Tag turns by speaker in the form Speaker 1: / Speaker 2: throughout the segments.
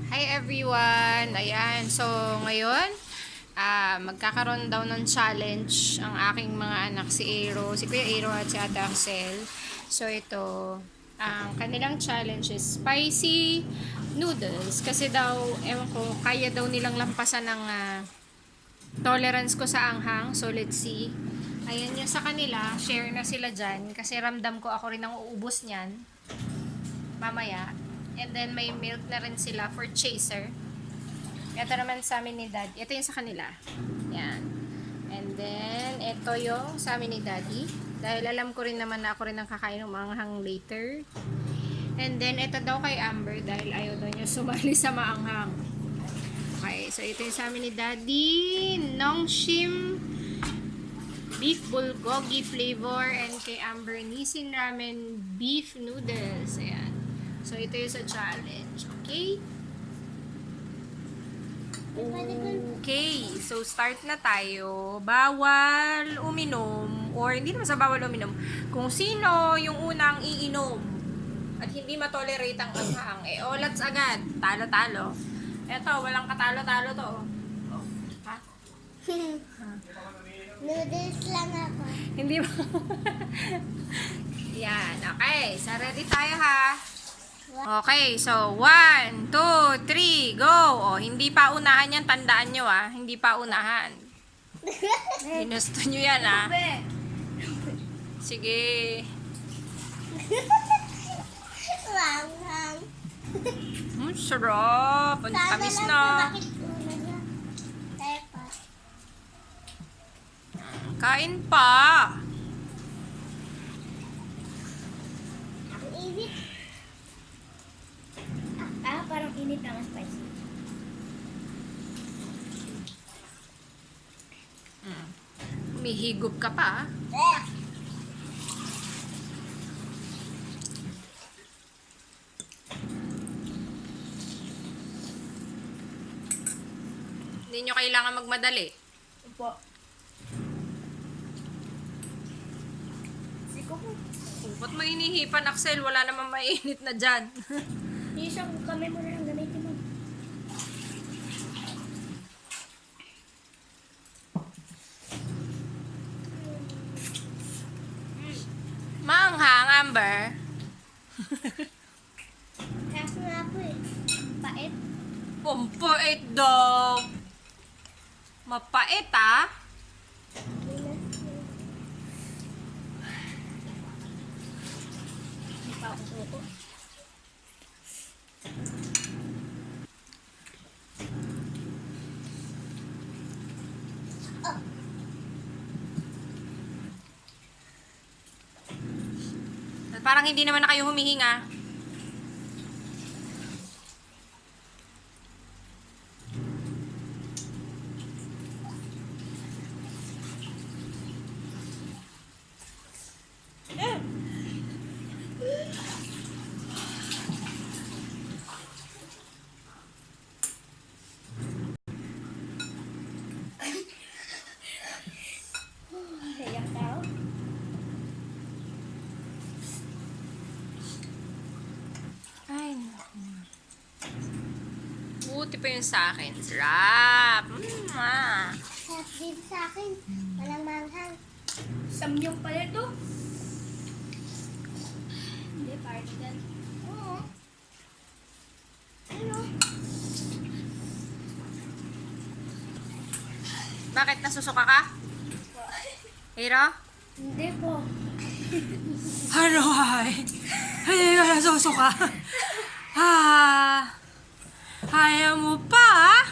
Speaker 1: Hi everyone! Ayan, so ngayon, magkakaroon daw ng challenge ang aking mga anak, si Aero, si Kuya Aero at si Ate Axelle. So ito, ang kanilang challenge is spicy noodles. Kasi daw, ewan ko, kaya daw nilang lampasan ng tolerance ko sa anghang. So let's see. Ayan yung sa kanila, share na sila dyan. Kasi ramdam ko ako rin ang uubos niyan mamaya. And then may milk na rin sila for chaser. Ito naman sa amin ni Dad. Ito yung sa kanila. Yan. And then, ito yung sa amin ni Daddy. Dahil alam ko rin naman na ako rin ang kakain ng maanghang later. And then, ito daw kay Amber dahil ayaw daw niya sumali sa maanghang. Okay, so ito yung sa amin ni Daddy. Nongshim beef bulgogi flavor and kay Amber Nisin ramen beef noodles. Ayan. So, ito yung sa challenge. Okay? Okay, so start na tayo. Bawal uminom, or hindi naman sa bawal uminom, kung sino yung unang iinom at hindi matolerate ang anghang, olats agad. Talo-talo. Eto, walang katalo-talo to. Oh. Ha?
Speaker 2: Noodles lang ako.
Speaker 1: Hindi ba? Yan, okay. So, ready tayo ha. Okay, so 1, 2, 3, go! O, hindi pa unahan yan, tandaan nyo hindi pa unahan. Ginusto nyo yan Sige.
Speaker 2: Maanghang.
Speaker 1: Sarap. Ang tamis na.
Speaker 2: Bakit una niya? Kaya pa.
Speaker 1: Kain pa.
Speaker 2: Ang init. Parang init ang spicy.
Speaker 1: Humihigop ka pa Hindi nyo kailangan magmadali.
Speaker 2: Opo. Siko po.
Speaker 1: Ba't mo hinihipan, Axel? Wala namang mainit na dyan.
Speaker 2: Isang kamay mo na lang gamitin mo.
Speaker 1: Maanghang, Amber.
Speaker 2: Kaso nga po pait.
Speaker 1: Pampait daw. Mapait
Speaker 2: Hindi pa ako suko.
Speaker 1: Parang hindi naman na kayo humihinga.
Speaker 2: Iyak daw.
Speaker 1: Ay, buti pa yun sa akin. Sarap.
Speaker 2: Sarap din sa akin. Walang manghang. Samyong pala ito. Hindi, party din. Oo. Ano?
Speaker 1: Bakit nasusuka ka? Hiro?
Speaker 2: Hindi po.
Speaker 1: Ano ay? Hindi ka nasusuka. Ayaw mo pa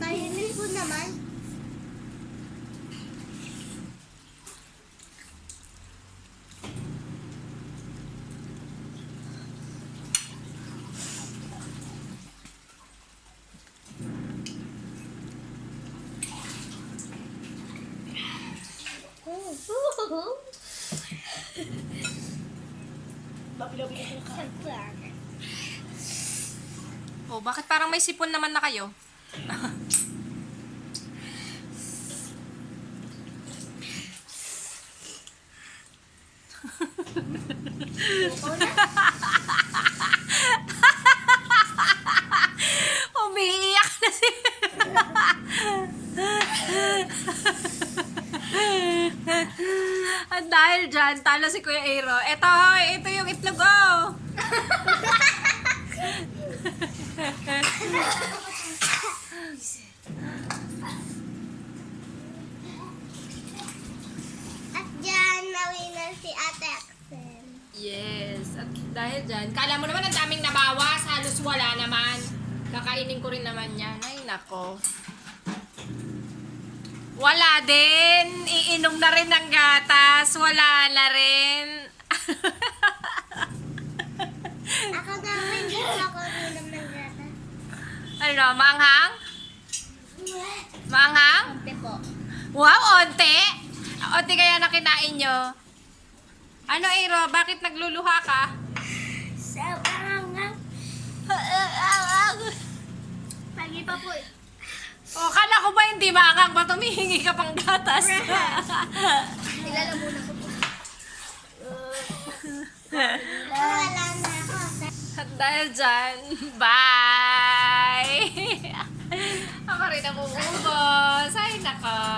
Speaker 2: Tahimik po naman.
Speaker 1: Oh, bakit parang may sipon naman na kayo?
Speaker 2: Ikaw na.
Speaker 1: Umiiyak na si... At dahil dyan, talo si Kuya Aero. Ito yung itlog, oh!
Speaker 2: At dyan, nawin si Ate Axelle.
Speaker 1: Yes. At dahil dyan, kala mo naman ang daming nabawas. Halos wala naman. Kakainin ko rin naman yan. Ay, nako. Wala din. Iinom na rin ng gatas. Wala na rin.
Speaker 2: Ako naman dito ako ulam ng gata.
Speaker 1: Ano, maanghang? Maanghang?
Speaker 2: Ate po.
Speaker 1: Wow, onte. Onte kaya na kinain nyo. Ano, Aero? Bakit nagluluha ka?
Speaker 2: Sa maanghang. Pagi pa po.
Speaker 1: O, kala ko ba hindi maanghang? Ba't humihingi ka pang gatas?
Speaker 2: Ilala muna ko po. Wala na ako.
Speaker 1: At dahil dyan, bye! Ako rin ang uubos. Ay, nako.